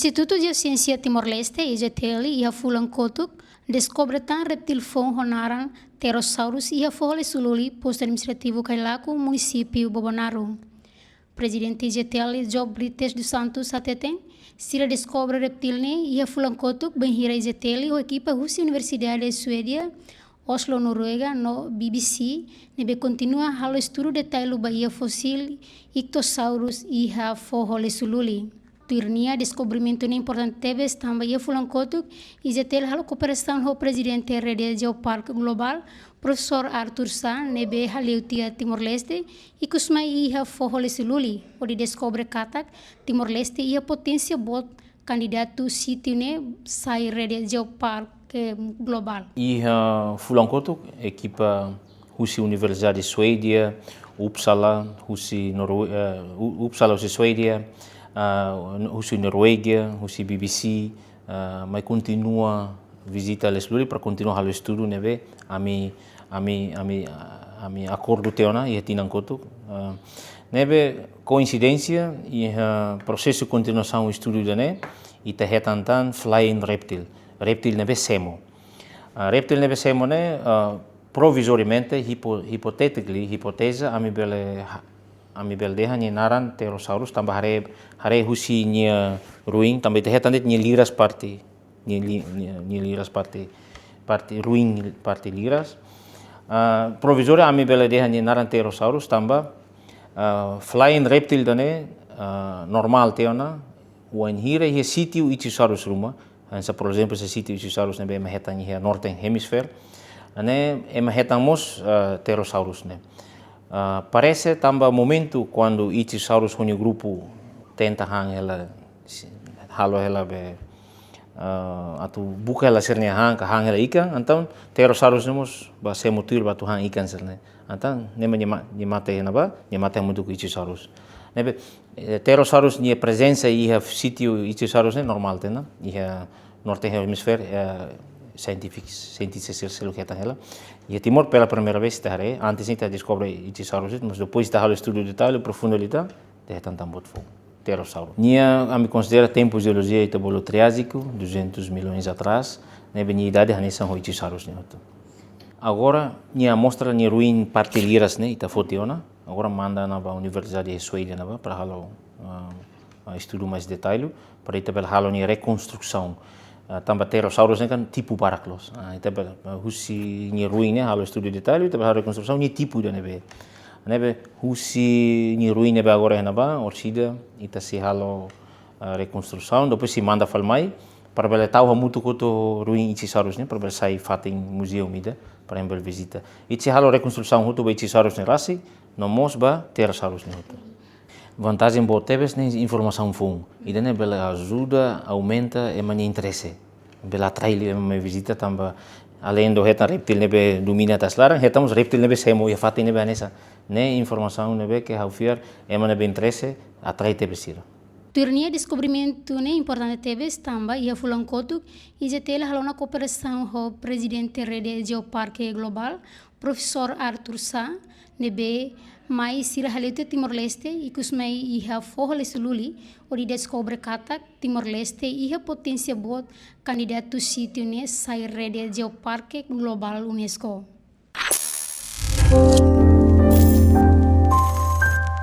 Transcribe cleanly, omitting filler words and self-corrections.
Instituto de Ciência Timor-Leste, IGTL, ia fulan kotuk, descobre tan reptilfon honaran pterosaurus ia fole sululi posto administrativo Kailaku, município Bobonaru. Presidente IGTL Job Brites dos Santos Ateten, sira descobre reptil ne ia fulan kotuk benhira IGTL o equipa Russia Universidade de Suédia, Oslo, Noruega, no BBC, nebe continua halo estudo detalhe bahia fossil Ictosaurus ia fole sululi. Turnia descobrimento importante teves também ia fulan kotuk IGTL halo cooperação ho presidente Rede Geoparque Global professor Arthur Sá nebe haleutia Timor-Leste e kusmai ia fohole sululi odi descobre katak Timor-Leste ia potência bot candidato sítio ne sai Rede Geoparque Global. Ia fulan kotuk equipa Husi Universidade de Suédia, Uppsala, Husi Suédia, Husi Noruega, Husi BBC, mas continua visita les luri para continuar o estudo neve ami acordo teona e tinan kotuk neve coincidência e processo de continuação estudo dane e te hetantan flying reptil neve semo reptil neve semo ne provisoriamente hipotese ami bel deha ni naran pterosaurus tambah hare husi nia ruin tambah te hetandet ni liras parti ni liras parti ruin parti liras provisória ami bela deha ni naran pterosaurus tambah flying reptil dane normal teona wan hira hi sítio Ichthyosaurus ruma ansa por exemplo se sítio Ichthyosaurus ne be mahetan hi northern hemisphere ane emahetan mos pterosaurus ne parece tambah momento quando Ichthyosaurus honi grupo tenta halo ela be atu buka ela sernia hang ela ikan então pterosaurus nemos ba semutil batu hang ikan serne então nema ni mate muito Ichthyosaurus nebe pterosaurus ni presença ia sítio Ichthyosaurus ne normal tena ia northern hemisphere científicos selo que ela e Timor pela primeira vez tare antes inte descobre Ichthyosaurus mas depois da halo estudo detalhe profundo lita de tantam bot fogo pterossauro. Nia a me considera tempo geologia itabolo triásico 200 milhões atrás ne beni idade hanesa ho Ichthyosaurus ne hoto. Agora nia mostra ni ruin partiliras ne ita fotiona agora manda na ba Universidade de Suédia na ba para halo estudo mais detalhe para itabel halo ni reconstrução tambah pterosaurus ne kan tipu Paraclos itabel husi ni ruin ne halo estudo detalhe itabel halo reconstrução ni tipu da nebe husi ni ruin nebe agora na ba orsida ita si halo reconstrução depois si manda falmai para bela tahu muito koto ruin Ichthyosaurus ne para bela sai fating museu mida para embel visita itse halo reconstrução hutu ba Ichthyosaurus ne rasi no mos ba pterosaurus ne hutu. Vantagem boa teves nem informação fun e dane bela ajuda aumenta e mani interesse bela atrai me visita tamba além do retan reptil nebe domina tas larang retamos reptil nebe semo e fati nebe anesa ne informação nebe que haufiar e mani nebe interesse atrai te besira. Turnia descobrimento ne importante teves tamba ia fulan kotuk IGTL halona cooperação ho presidente Rede Geoparque Global professor Arthur Sá nebe mai sira halete Timor-Leste e kusmai iha fohole sululi odi descobre katak Timor-Leste iha potência bot candidato sítio ne sai Rede Geoparque Global UNESCO.